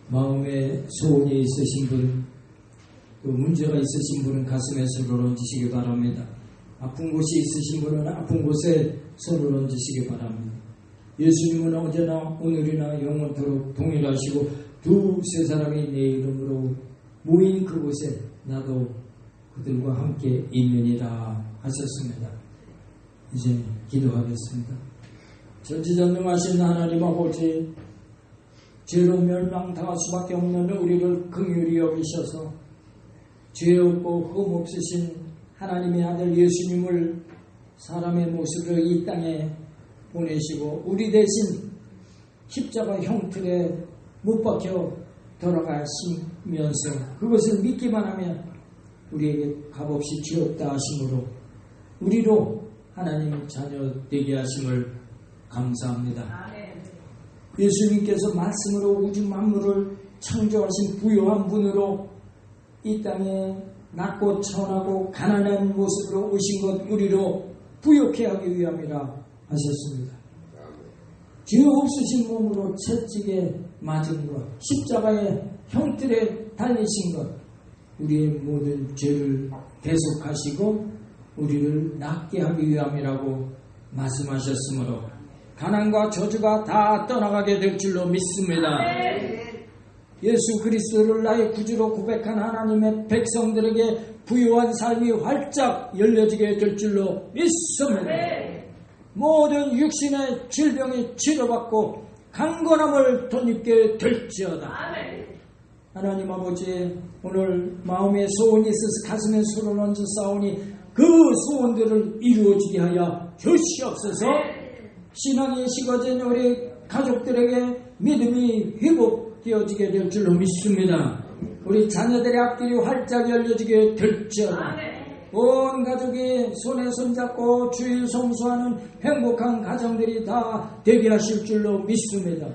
Speaker 3: 마음에 소원이 있으신 분, 또 문제가 있으신 분은 가슴에 손을 얹으시기 바랍니다. 아픈 곳이 있으신 분은 아픈 곳에 손을 얹으시기 바랍니다. 예수님은 어제나 오늘이나 영원토록 동일하시고 두세 사람이 내 이름으로 모인 그곳에 나도 그들과 함께 있느니라 하셨습니다. 이제 기도하겠습니다. 전지전능하신 하나님 아버지, 죄로 멸망당할 수밖에 없는 우리를 긍휼히 여기셔서 죄 없고 흠 없으신 하나님의 아들 예수님을 사람의 모습으로 이 땅에 보내시고 우리 대신 십자가 형틀에 못 박혀 돌아가시면서 그것을 믿기만 하면 우리에게 값없이 죄 없다 하심으로 우리로 하나님 자녀 되게 하심을 감사합니다. 예수님께서 말씀으로 우주 만물을 창조하신 부요한 분으로 이 땅에 낮고 천하고 가난한 모습으로 오신 것 우리로 부욕해 하기 위함이라 하셨습니다. 죄 없으신 몸으로 채찍에 맞은 것, 십자가의 형틀에 달리신 것, 우리의 모든 죄를 대속하시고 우리를 낫게 하기 위함이라고 말씀하셨으므로 가난과 저주가 다 떠나가게 될 줄로 믿습니다. 예수 그리스도를 나의 구주로 고백한 하나님의 백성들에게 부유한 삶이 활짝 열려지게 될 줄로 믿습니다. 모든 육신의 질병이 치료받고 강건함을 덧입게 될지어다. 하나님 아버지, 오늘 마음에 소원이 있어서 가슴에 손을 얹어 싸우니 그 소원들을 이루어지게 하여 주시옵소서. 신앙이 식어진 우리 가족들에게 믿음이 회복되어지게 될 줄로 믿습니다. 우리 자녀들의 앞길이 활짝 열려지게 될지어다. 온 가족이 손에 손잡고 주일 성수하는 행복한 가정들이 다 되게 하실 줄로 믿습니다.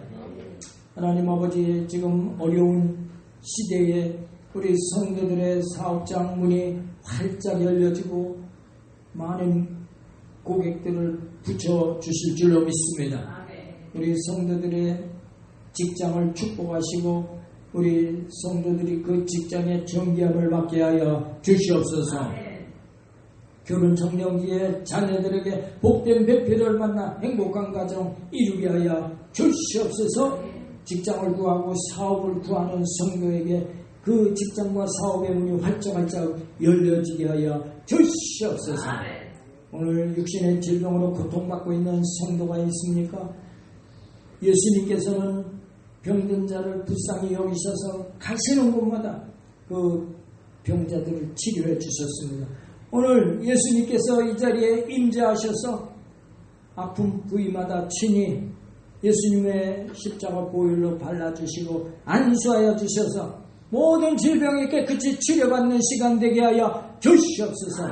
Speaker 3: 하나님 아버지, 지금 어려운 시대에 우리 성도들의 사업장 문이 활짝 열려지고 많은 고객들을 붙여주실 줄로 믿습니다. 우리 성도들의 직장을 축복하시고 우리 성도들이 그 직장의 정기함을 받게 하여 주시옵소서. 결혼 청년기에 자녀들에게 복된 배필을 만나 행복한 가정 이루게 하여 주시옵소서. 직장을 구하고 사업을 구하는 성도에게 그 직장과 사업의 문이 활짝 열려지게 하여 주시옵소서. 오늘 육신의 질병으로 고통받고 있는 성도가 있습니까? 예수님께서는 병든 자를 불쌍히 여기셔서 가시는 곳마다 그 병자들을 치료해 주셨습니다. 오늘 예수님께서 이 자리에 임재하셔서 아픈 부위마다 친히 예수님의 십자가 보혈로 발라주시고 안수하여 주셔서 모든 질병이 깨끗이 치료받는 시간 되게 하여 주시옵소서.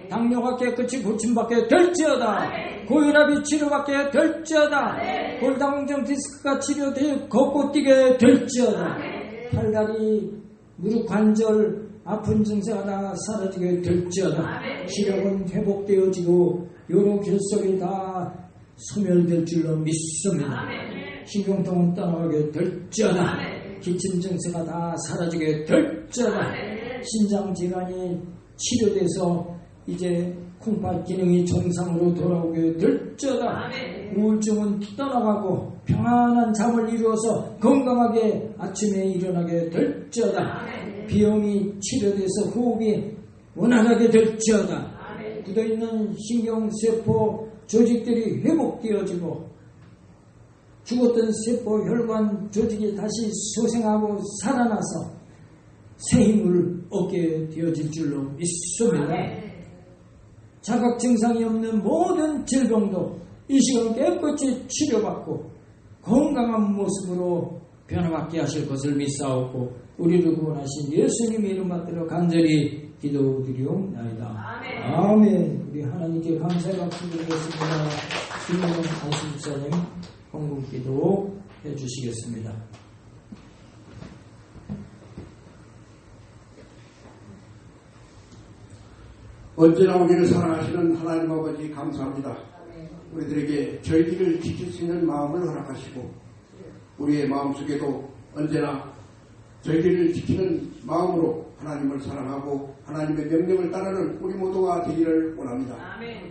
Speaker 3: 당뇨가 깨끗이 고침받게 될지어다. 고혈압이 치료받게 될지어다. 골다공증 디스크가 치료되어 걷고 뛰게 될지어다. 팔다리 무릎 관절 아픈 증세가 다 사라지게 될지어다. 시력은 회복되어지고 요로 결석이 다 소멸될 줄로 믿습니다. 신경통은 떠나가게 될지어다. 기침 증세가 다 사라지게 될지어다. 신장 질환이 치료돼서 이제 콩팥 기능이 정상으로 돌아오게 될지어다. 우울증은 떠나가고 평안한 잠을 이루어서 건강하게 아침에 일어나게 될지어다. 비염이 치료돼서 호흡이 원활하게 될지어다. 굳어있는 신경세포 조직들이 회복되어지고 죽었던 세포, 혈관, 조직이 다시 소생하고 살아나서 새 힘을 얻게 되어질 줄로 믿습니다. 자각 증상이 없는 모든 질병도 이 시간 깨끗이 치료받고 건강한 모습으로 변화받게 하실 것을 믿사옵고 우리를 구원하신 예수님의 이름 받들어 간절히 기도드리옵나이다. 아멘. 우리 하나님께 감사의 박수 드리겠습니다. 김영원 안수집사님 헌금기도 해주시겠습니다.
Speaker 4: 언제나 우리를 사랑하시는 하나님 아버지 감사합니다. 우리들에게 저희들을 지킬 수 있는 마음을 허락하시고 우리의 마음속에도 언제나 저희들을 지키는 마음으로 하나님을 사랑하고 하나님의 명령을 따르는 우리 모두가 되기를 원합니다.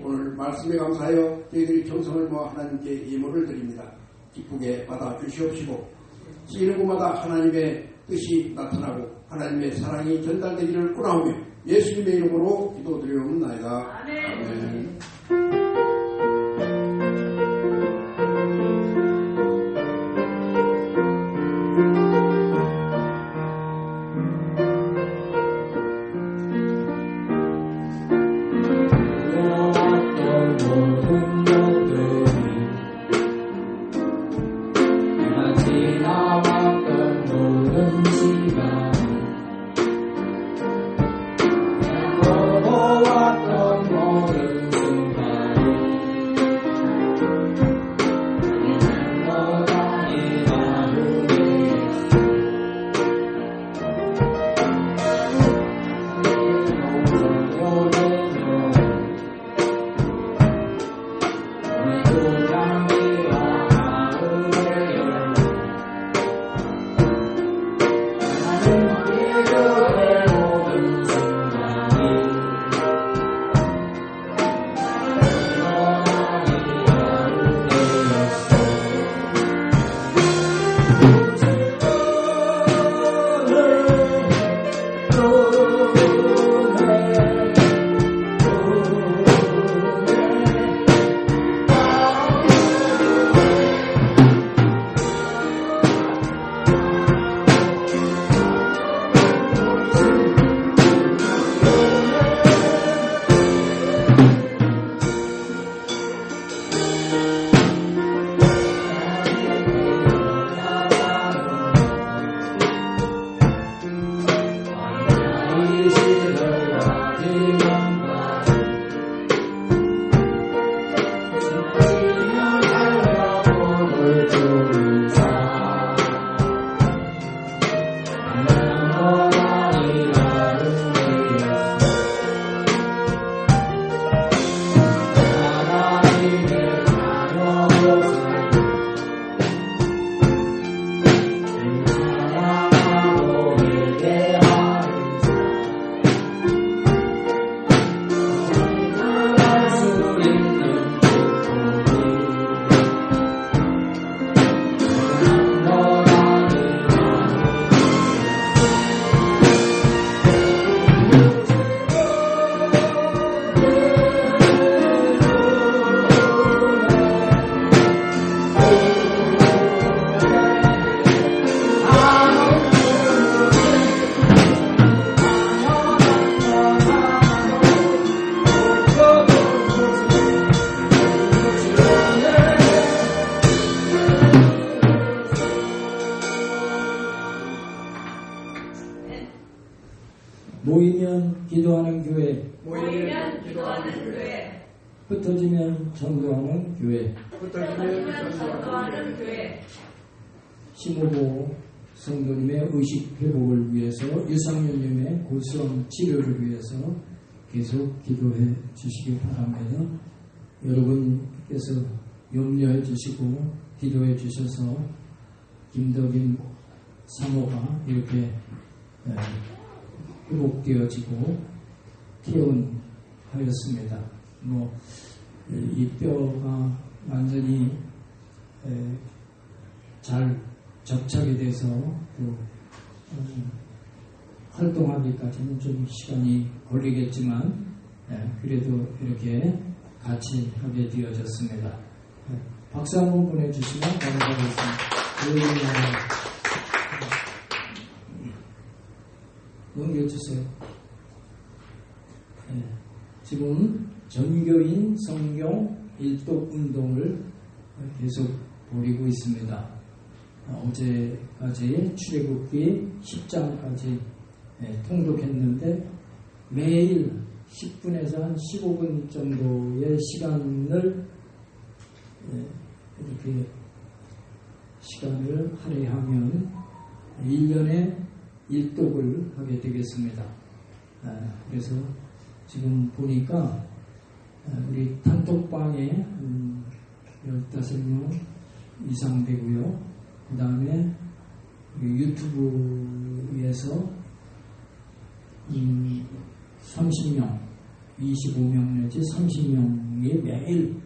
Speaker 4: 오늘 말씀에 감사하여 저희들이 정성을 모아 하나님께 예물을 드립니다. 기쁘게 받아 주시옵시고 쓰이는 곳마다 하나님의 뜻이 나타나고 하나님의 사랑이 전달되기를 원하오며 예수님의 이름으로 기도드리옵나이다. 아멘.
Speaker 3: 모이면 기도하는 교회,
Speaker 2: 모이면 기도하는 교회,
Speaker 3: 흩어지면 전도하는 교회,
Speaker 2: 흩어지면 전도하는 교회,
Speaker 3: 심호보 성도님의 의식 회복을 위해서 유상윤님의 고수험 치료를 위해서 계속 기도해 주시기 바랍니다. 여러분께서 염려해 주시고 기도해 주셔서 김덕인 사모가 이렇게 회복되어지고 퇴원하였습니다. 이 뼈가 완전히 잘 접착이 돼서 또 활동하기까지는 좀 시간이 걸리겠지만 그래도 이렇게 같이 하게 되어졌습니다. 박수 한번 보내주시면 감사하겠습니다. 넘겨주세요. 네. 지금 전교인 성경 일독 운동을 계속 벌이고 있습니다. 어제까지 출애굽기 10장까지 통독했는데 매일 10분에서 한 15분 정도의 시간을 이렇게 시간을 할애하면 1년에 1독을 하게 되겠습니다. 그래서 지금 보니까 우리 단톡방에 15명 이상 되고요. 그 다음에 유튜브에서 30명, 25명 내지 30명이 매일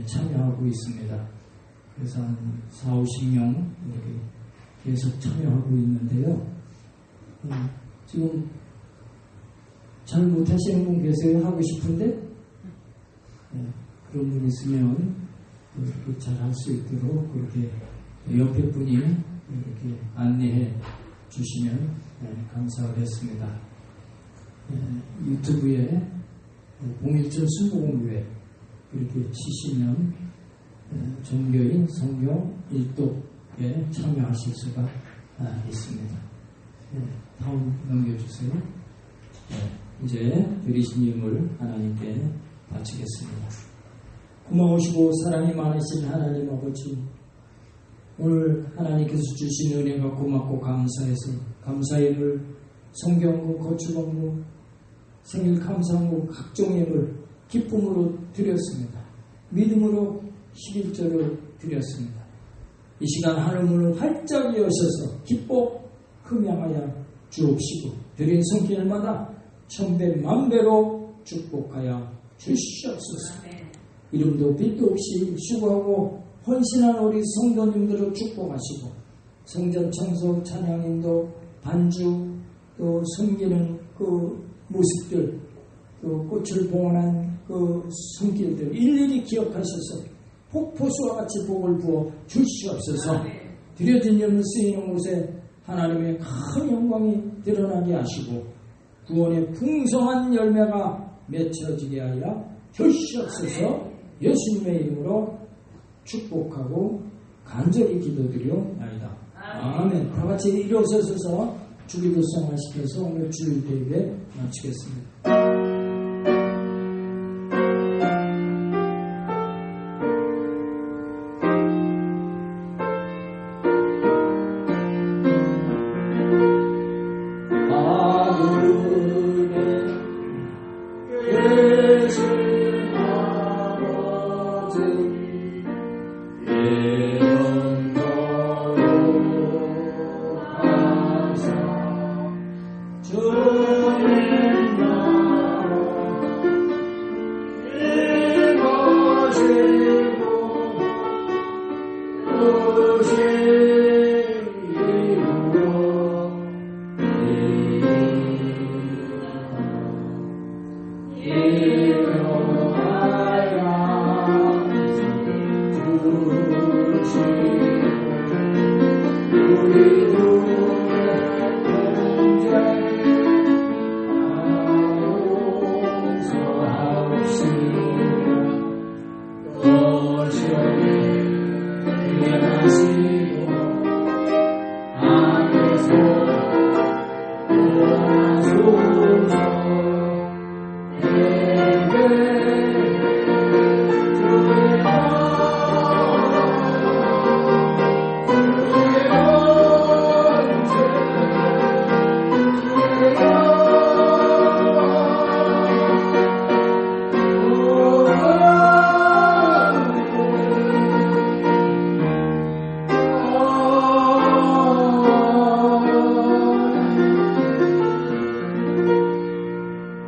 Speaker 3: 참여하고 있습니다. 그래서 한 4, 50명 이렇게 계속 참여하고 있는데요. 지금 잘 못하시는 분 계세요? 하고 싶은데? 그런 분 있으면 이렇게 잘 할 수 있도록 그렇게 옆에 분이 이렇게 안내해 주시면 감사하겠습니다. 유튜브에 017 순복음교회 이렇게 치시면 종교인 성경 일독에 참여하실 수가 있습니다. 다음 넘겨주세요. 이제 드리신 예물 하나님께 바치겠습니다. 고마우시고 사랑이 많으신 하나님 아버지, 오늘 하나님께서 주신 은혜가 고맙고 감사해서 감사예물, 성경구, 거추건구, 생일 감사한구 각종 예물 기쁨으로 드렸습니다. 믿음으로 11절을 드렸습니다. 이 시간 하늘문을 활짝 여셔서 기뻐 흠양하여 주옵시고 드린 손길마다 천배 만배로 축복하여 주시옵소서. 이름도 빛도 없이 수고하고 헌신한 우리 성도님들을 축복하시고 성전 청소 찬양인도 반주 또 섬기는 그 모습들 또 꽃을 봉헌한 그 손길들 일일이 기억하셔서 폭포수와 같이 복을 부어 주시옵소서. 드려진 예물 쓰이는 곳에 하나님의 큰 영광이 드러나게 하시고 구원의 풍성한 열매가 맺혀지게 하여 주시옵소서. 예수님의 이름으로 축복하고 간절히 기도드려옵나이다. 아멘. 다 같이 일어서서 주기도성을 시켜서 오늘 주일 예배 마치겠습니다.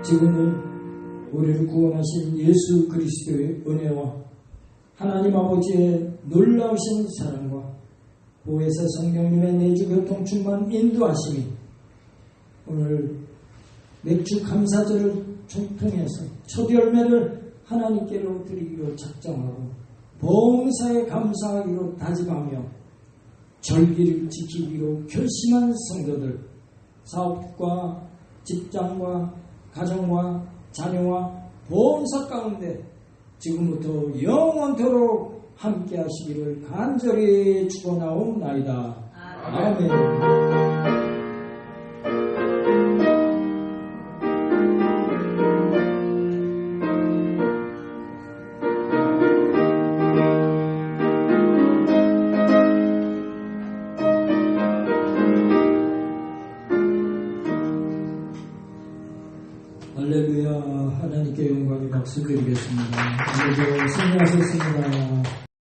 Speaker 3: 지금은 우리를 구원하신 예수 그리스도의 은혜와 하나님 아버지의 놀라우신 사랑과 보혜사 성령님의 내주 교통 충만 인도하심이 오늘 맥주 감사절을 통해서 첫 열매를 하나님께로 드리기로 작정하고 봉사에 감사하기로 다짐하며 절기를 지키기로 결심한 성도들, 사업과 직장과 가정과 자녀와 봉사 가운데 지금부터 영원토록 함께 하시기를 간절히 축원하옵나이다. 아멘. 할렐루야. 하나님께 영광의 박수 드리겠습니다. 오늘도 승리하셨습니다.